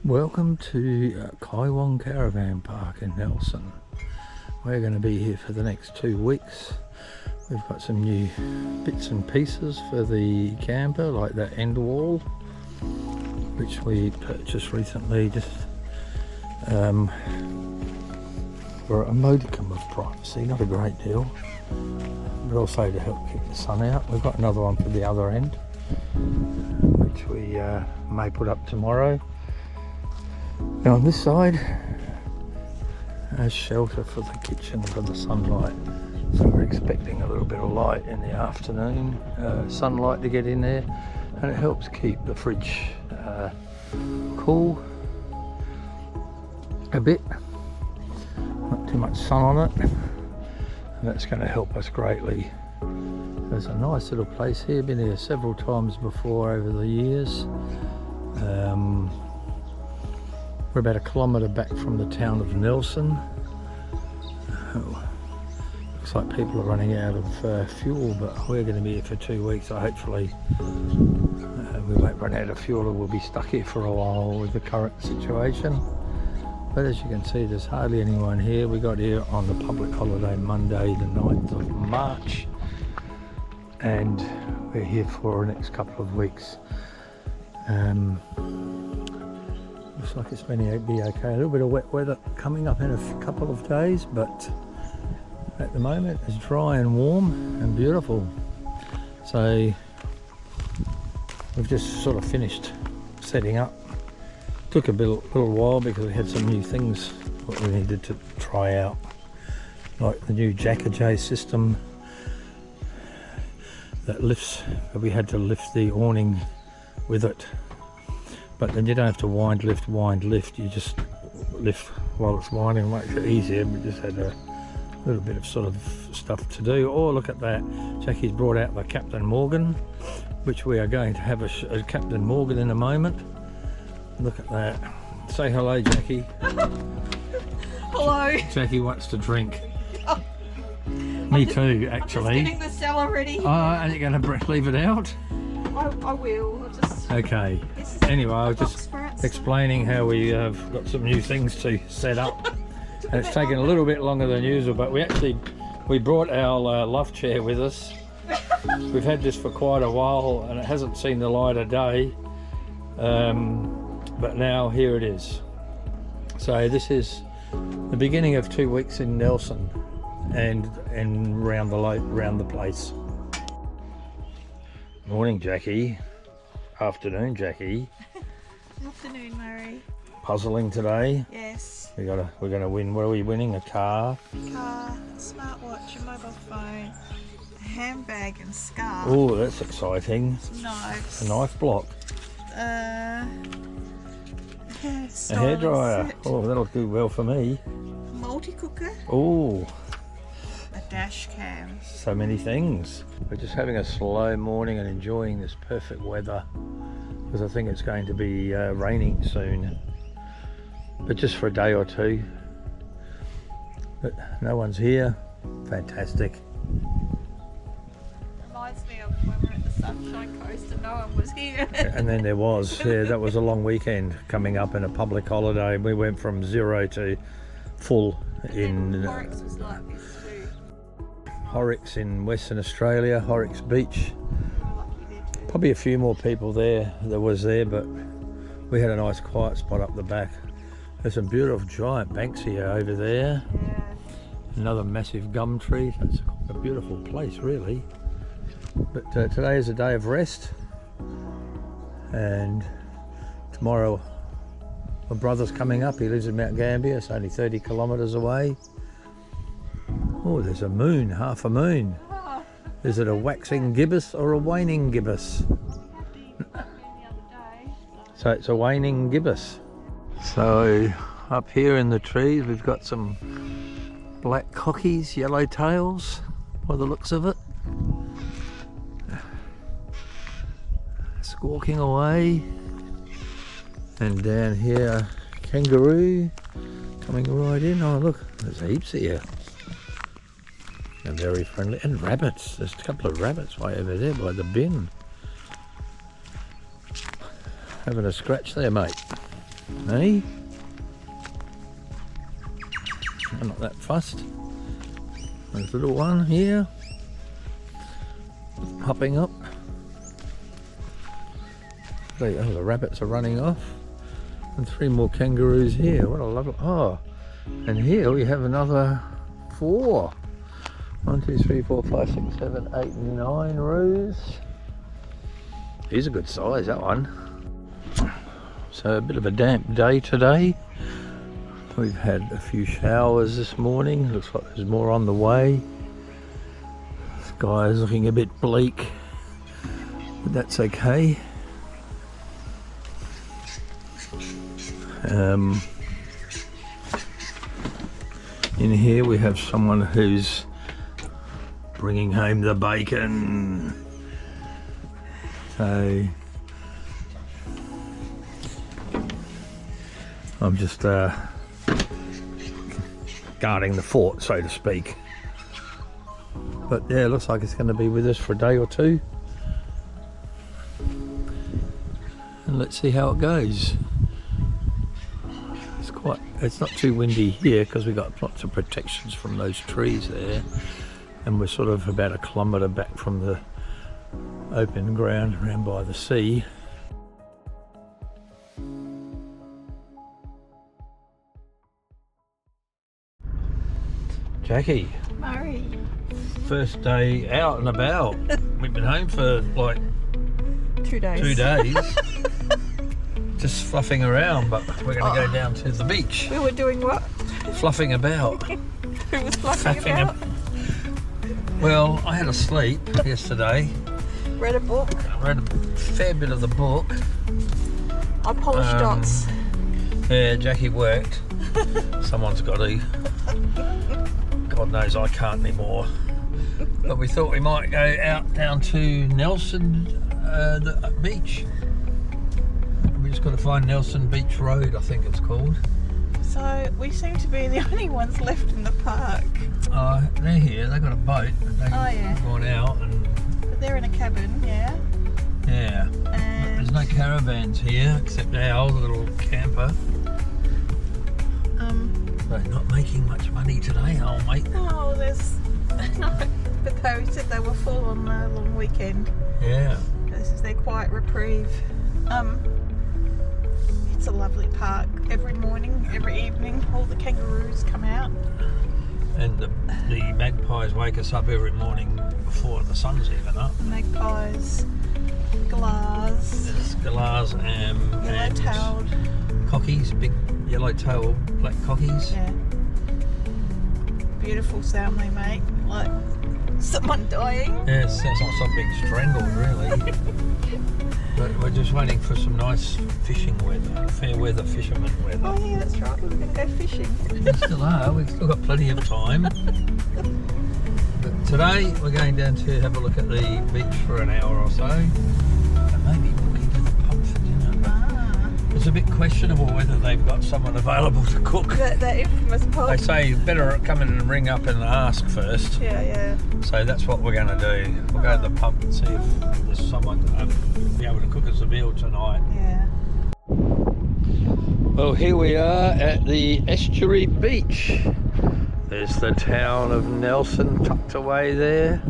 Welcome to Kaiwong Caravan Park in Nelson. We're going to be here for the next 2 weeks. We've got some new bits and pieces for the camper, like that end wall, which we purchased recently, just for a modicum of privacy, not a great deal, but also to help keep the sun out. We've got another one for the other end, which we may put up tomorrow. Now on this side, a shelter for the kitchen for the sunlight. So we're expecting a little bit of light in the afternoon, sunlight to get in there, and it helps keep the fridge cool a bit, not too much sun on it, and that's going to help us greatly. There's a nice little place here, been here several times before over the years. We're about 1 kilometre back from the town of Nelson. Looks like people are running out of fuel, but we're going to be here for 2 weeks, so hopefully we won't run out of fuel and we'll be stuck here for a while with the current situation. But as you can see, there's hardly anyone here. We got here on the public holiday Monday the 9th of March, and we're here for the next couple of weeks. Looks like it's going to be okay. A little bit of wet weather coming up in a couple of days, but at the moment it's dry and warm and beautiful. So we've just sort of finished setting up. Took a little while because we had some new things that we needed to try out, like the new Jack-A-Jay system that lifts. We had to lift the awning with it. But then you don't have to wind, lift, you just lift while it's winding. It makes it easier. We just had a little bit of sort of stuff to do. Oh, look at that. Jackie's brought out the Captain Morgan, which we are going to have a Captain Morgan in a moment. Look at that. Say hello, Jackie. Hello. Jackie wants to drink. Me too, actually. I'm just getting the cellar ready. Oh, are you going to leave it out? I will. I'll just... Okay. Anyway, I was just explaining how we have got some new things to set up, and it's taken a little bit longer than usual. But we brought our love chair with us. We've had this for quite a while, and it hasn't seen the light of day. But now here it is. So this is the beginning of 2 weeks in Nelson, and round the place. Morning, Jackie. Afternoon, Jackie. Afternoon, Murray. Puzzling today. Yes. We're gonna win. What are we winning? A car? Car, a smartwatch, a mobile phone, a handbag and scarf. Oh, that's exciting. Some knives. A knife block. A hairdryer. set. Oh, that'll do well for me. A multi-cooker. Oh. A dash cam. So many things. We're just having a slow morning and enjoying this perfect weather, because I think it's going to be raining soon, but just for a day or two. But no one's here. Fantastic. Reminds me of when we were at the Sunshine Coast and no one was here. And then there was, yeah, that was a long weekend coming up in a public holiday. We went from 0 to full in Horrocks was like this too. Horrocks in Western Australia, Horrocks Beach. Probably a few more people there but we had a nice quiet spot up the back. There's some beautiful giant banksia over there. Yeah. Another massive gum tree. It's a beautiful place, really. But today is a day of rest, and tomorrow my brother's coming up. He lives in Mount Gambier. It's only 30 kilometres away. Oh, there's a moon, half a moon. Is it a waxing gibbous or a waning gibbous? So it's a waning gibbous. So up here in the trees we've got some black cockies, yellow tails by the looks of it. Squawking away. And down here, kangaroo coming right in. Oh look, there's heaps here. They're very friendly. And rabbits. There's a couple of rabbits way over there by the bin. Having a scratch there, mate. Hey? I'm not that fussed. There's a little one here. Hopping up. Oh, the rabbits are running off. And 3 more kangaroos here. What a lovely... Oh, and here we have another 4. 1, 2, 3, 4, 5, 6, 7, 8, 9 roos. He's a good size, that one. So a bit of a damp day today. We've had a few showers this morning. Looks like there's more on the way. The sky is looking a bit bleak, but that's okay. In here we have someone who's bringing home the bacon. So I'm just guarding the fort, so to speak. But yeah, it looks like it's going to be with us for a day or two. And let's see how it goes. It's not too windy here because we've got lots of protections from those trees there. And we're sort of about 1 kilometre back from the open ground around by the sea. Jackie. Murray. First day out and about. We've been home for like 2 days. 2 days. Just fluffing around, but we're going to go down to the beach. We were doing what? Fluffing about. Who was fluffing about? Well, I had a sleep yesterday. Read a book. I read a fair bit of the book. I polished dots. Yeah, Jackie worked. Someone's got to. God knows I can't anymore. But we thought we might go out down to Nelson, the beach. We just got to find Nelson Beach Road, I think it's called. So we seem to be the only ones left in the park. They're here. They got a boat. They've gone out and. But they're in a cabin, yeah. Yeah. And there's no caravans here except our little camper. They're not making much money today, old mate. Oh, there's no. But they said they were full on the long weekend. Yeah. This is their quiet reprieve. It's a lovely park. Every morning, every evening, all the kangaroos come out. And the magpies wake us up every morning before the sun's even up. Magpies, galahs. There's galahs and yellow-tailed cockies, big yellow-tailed black cockies. Yeah. Beautiful sound they make, like someone dying. Yeah, it sounds like something being strangled, really. But we're just waiting for some nice fishing weather, fair weather fisherman weather. Oh yeah, that's right, we're going to go fishing. We still are, we've still got plenty of time. But today we're going down to have a look at the beach for an hour or so. And maybe look into the pub for dinner. It's a bit questionable whether they've got someone available to cook. That infamous pub. They say better come in and ring up and ask first. Yeah, yeah. So that's what we're going to do. We'll go to the pub and see if there's someone be able to cook us a meal tonight. Yeah. Well, here we are at the Estuary Beach. There's the town of Nelson tucked away there,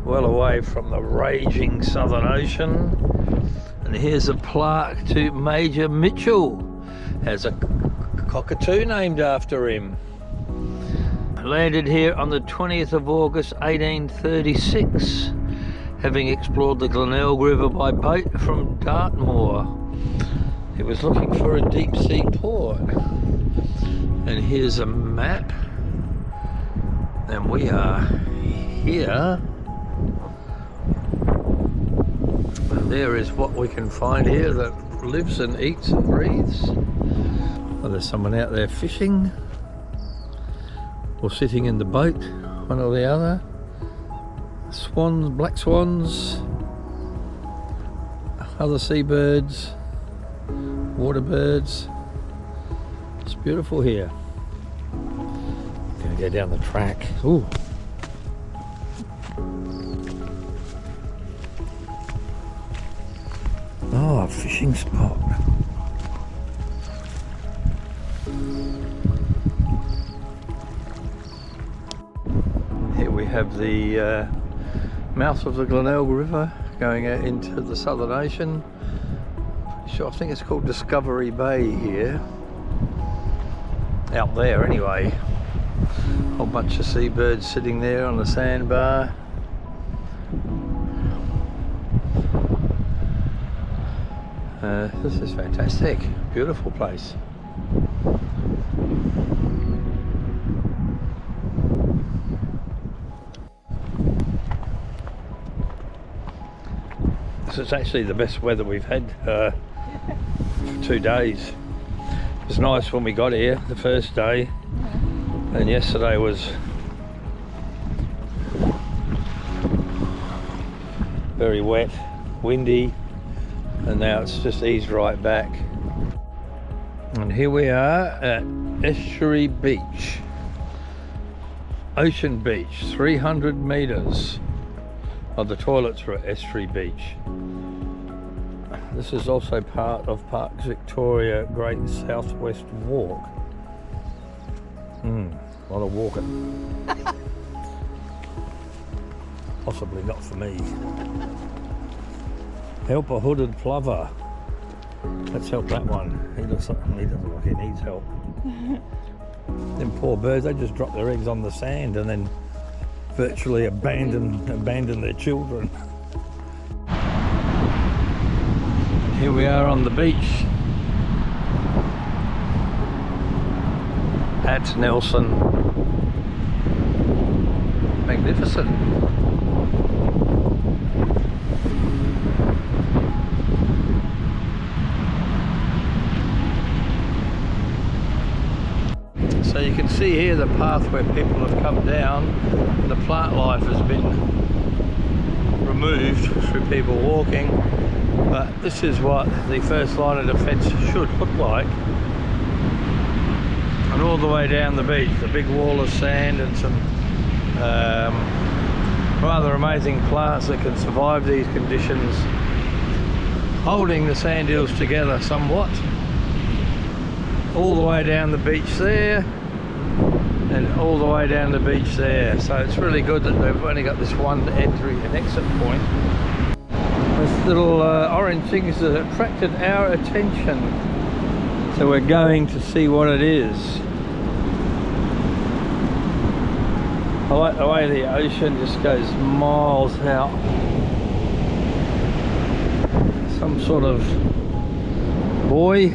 well away from the raging Southern Ocean. And here's a plaque to Major Mitchell. Has a cockatoo named after him. Landed here on the 20th of August 1836, having explored the Glenelg River by boat from Dartmoor. He was looking for a deep sea port. And here's a map. And we are here. And there is what we can find here that lives and eats and breathes. Well, there's someone out there fishing or sitting in the boat, one or the other. Swans, black swans, other seabirds, water birds. It's beautiful here. Gonna go down the track. Ooh. Oh, a fishing spot. have the mouth of the Glenelg River going out into the Southern Ocean. Sure, I think it's called Discovery Bay here. Out there anyway. A whole bunch of seabirds sitting there on the sandbar. This is fantastic. Beautiful place. This is actually the best weather we've had for 2 days. It was nice when we got here the first day, and yesterday was very wet, windy, and now it's just eased right back. And here we are at Estuary Beach, Ocean Beach, 300 metres. Oh, the toilets are at Estuary Beach. This is also part of Parks Victoria Great Southwest Walk. A lot of walking. Possibly not for me. Help a hooded plover. Let's help that one. He doesn't look he needs help. Them poor birds, they just drop their eggs on the sand and then virtually abandon their children. Here we are on the beach at Nelson. Magnificent. So you can see here the path where people have come down. The plant life has been removed through people walking, but this is what the first line of defence should look like. And all the way down the beach, the big wall of sand and some rather amazing plants that can survive these conditions, holding the sand hills together somewhat. All the way down the beach there, and all the way down the beach there. So it's really good that they've only got this one entry and exit point. This little orange thing has attracted our attention, so we're going to see what it is. I like the way the ocean just goes miles out. Some sort of buoy.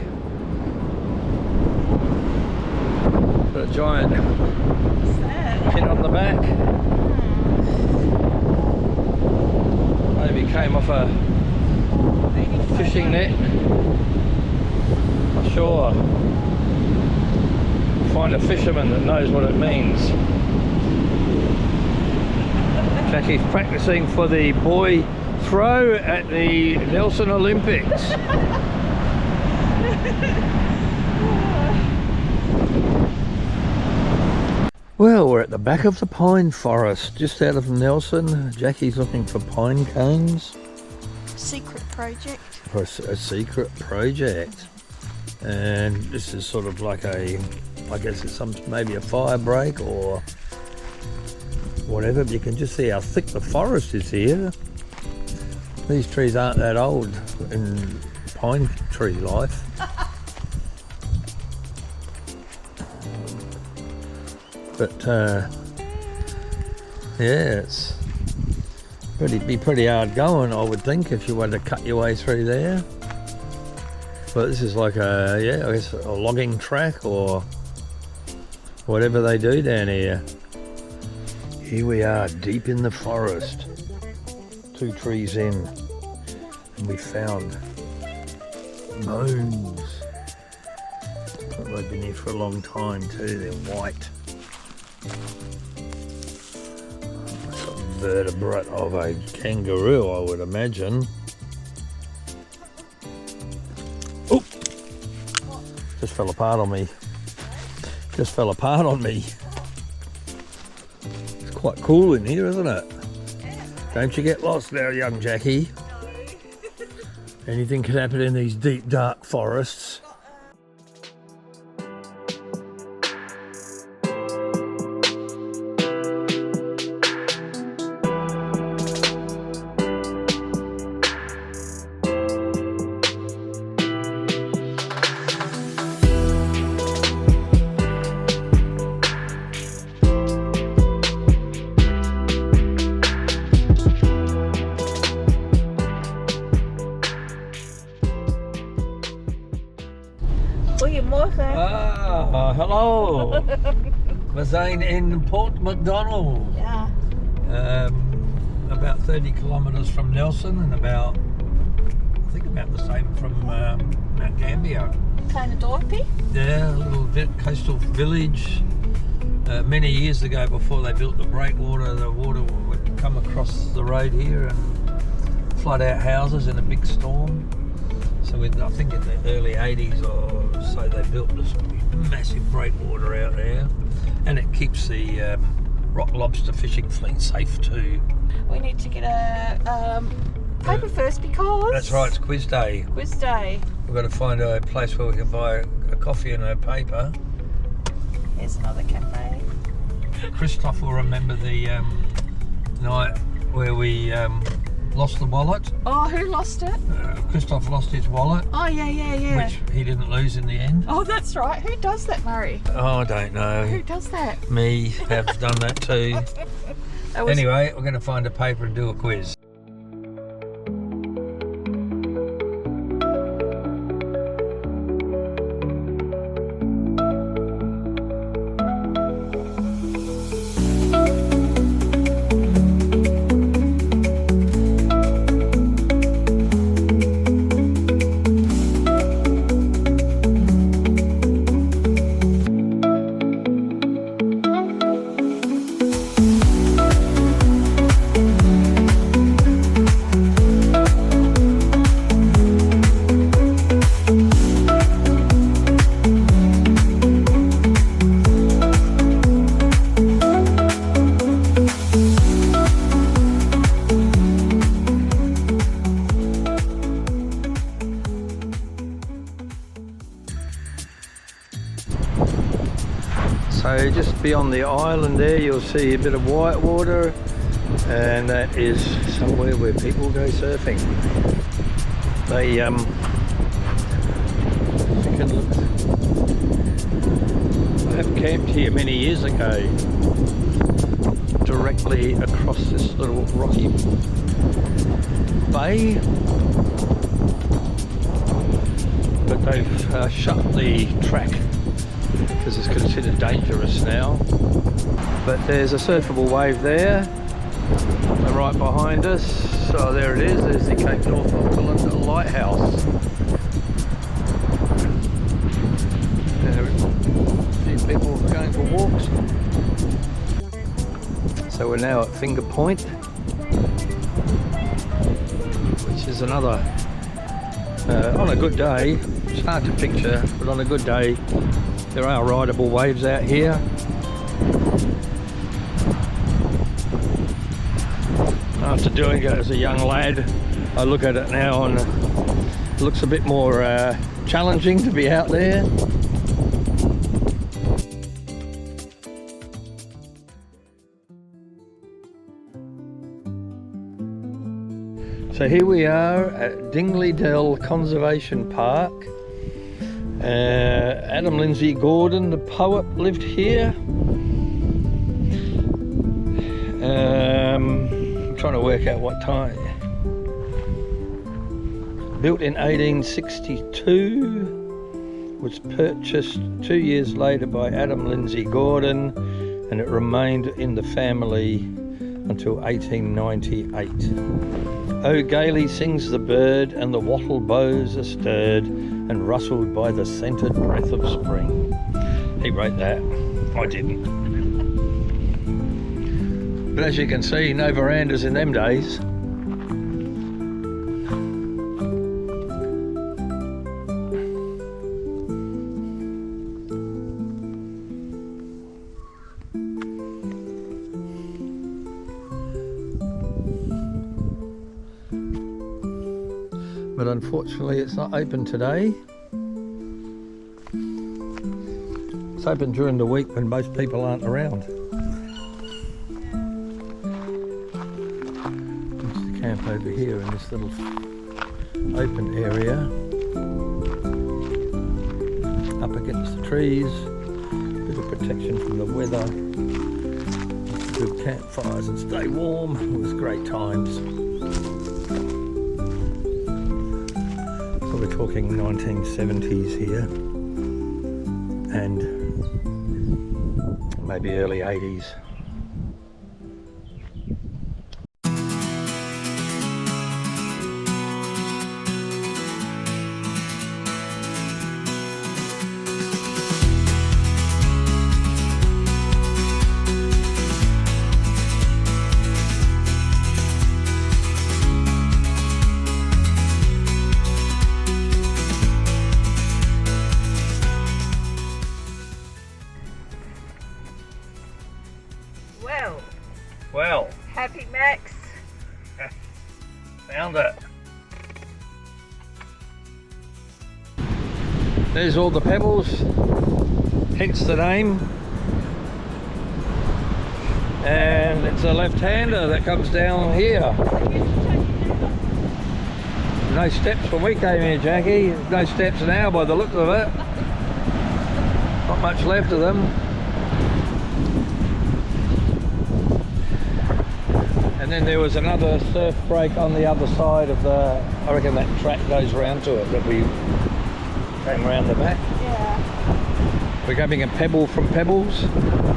Got a giant pin on the back. Maybe came off a fishing net. Not sure. Find a fisherman that knows what it means. Jackie's practicing for the buoy throw at the Nelson Olympics. Well, we're at the back of the pine forest, just out of Nelson. Jackie's looking for pine cones. Secret project. For a secret project. And this is sort of like a, I guess it's maybe a fire break or whatever, but you can just see how thick the forest is here. These trees aren't that old in pine tree life. But yeah, it's be pretty hard going, I would think, if you wanted to cut your way through there. But this is like I guess a logging track or whatever they do down here. Here we are, deep in the forest, 2 trees in, and we found bones. They've been here for a long time too. They're white. Some vertebrate of a kangaroo, I would imagine. Oh! Just fell apart on me. Just fell apart on me. It's quite cool in here, isn't it? Don't you get lost now, young Jackie. Anything can happen in these deep, dark forests. Goedemorgen. Hello. We zijn in Port Macdonald. Ja. About 30 kilometers from Nelson and I think about the same from Mount Gambier. Kleine dorpie. Yeah, a little coastal village. Many years ago, before they built the breakwater, the water would come across the road here and flood out houses in a big storm. So I think in the early 80s or so they built this massive breakwater out there, and it keeps the rock lobster fishing fleet safe too. We need to get a paper first because... That's right, it's quiz day. Quiz day. We've got to find a place where we can buy a coffee and a paper. Here's another cafe. Christoph will remember the night where we lost the wallet. Oh, who lost it? Christoph lost his wallet. Oh, yeah. Which he didn't lose in the end. Oh, that's right. Who does that, Murray? Oh, I don't know. Who does that? Me have done that too. Anyway, we're going to find a paper and do a quiz. So just beyond the island there you'll see a bit of white water, and that is somewhere where people go surfing. They you can look, I have camped here many years ago directly across this little rocky bay, but they've shut the track because it's considered dangerous now. But there's a surfable wave there, right behind us. So there it is, there's the Cape North Lighthouse. There, a few people going for walks. So we're now at Finger Point, which is another, on a good day, it's hard to picture, but on a good day, there are rideable waves out here. After doing it as a young lad, I look at it now and it looks a bit more challenging to be out there. So here we are at Dingley Dell Conservation Park. Adam Lindsay Gordon, the poet, lived here. I'm trying to work out what time. Built in 1862, was purchased 2 years later by Adam Lindsay Gordon, and it remained in the family until 1898. Oh, gaily sings the bird, and the wattle boughs are stirred and rustled by the scented breath of spring. He wrote that, I didn't. But as you can see, no verandas in them days. But unfortunately it's not open today. It's open during the week when most people aren't around. There's the camp over here in this little open area. Up against the trees, bit of protection from the weather. Good campfires and stay warm. It was great times. We're talking 1970s here. and maybe early 80s. Well, Happy Max. found it. There's all the pebbles, hence the name. And it's a left-hander that comes down here. No steps when we came here, Jackie. No steps now by the look of it. Not much left of them. And then there was another surf break on the other side of the, I reckon that track goes round to it, that we came around the back. Yeah. We're grabbing a pebble from Pebbles. Yeah.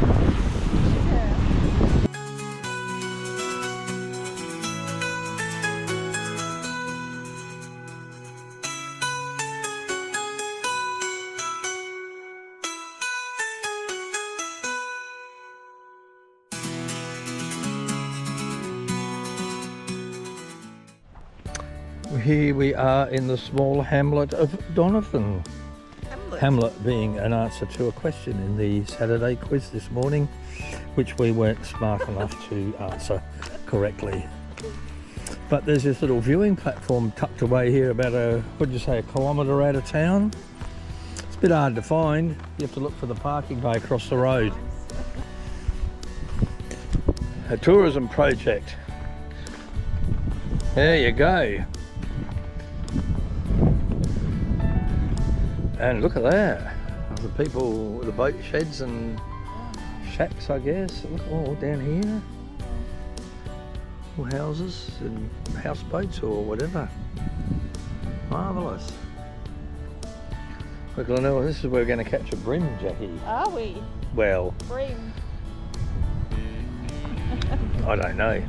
Here we are in the small hamlet of Donovan. Hamlet being an answer to a question in the Saturday quiz this morning, which we weren't smart enough to answer correctly. But there's this little viewing platform tucked away here about a 1kilometre out of town. It's a bit hard to find. You have to look for the parking bay across the road. A tourism project. There you go. And look at that, the people with the boat sheds and shacks, I guess. Look all down here. All houses and houseboats or whatever. Marvellous. Look, I know this is where we're going to catch a bream, Jackie. Are we? Well, Bream. I don't know.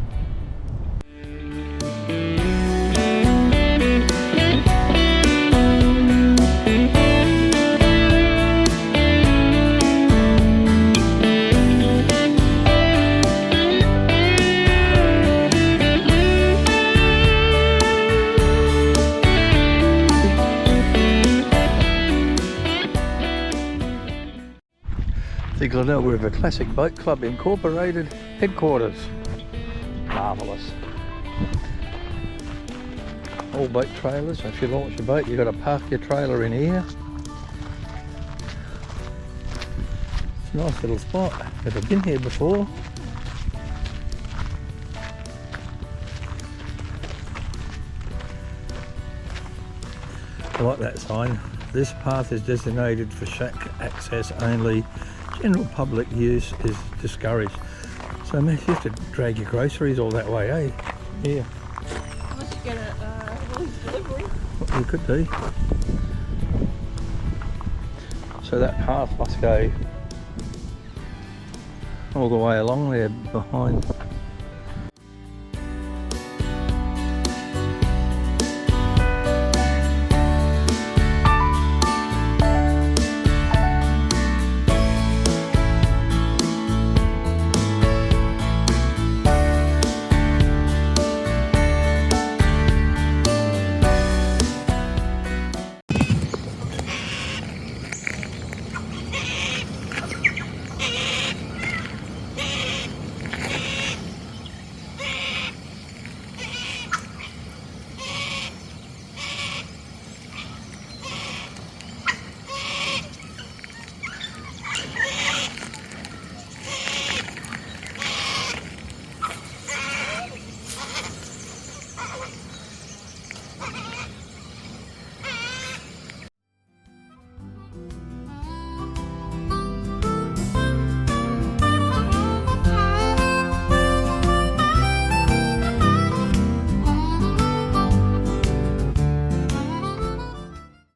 Glenelg River Classic Boat Club Incorporated headquarters. Marvellous. All boat trailers. If you launch your boat, you've got to park your trailer in here. It's a nice little spot. Never been here before. I like that sign. This path is designated for shack access only. General public use is discouraged. So man, you have to drag your groceries all that way, eh? Yeah. Unless you get a Woolies delivery. Well, you could do. So that path must go all the way along there behind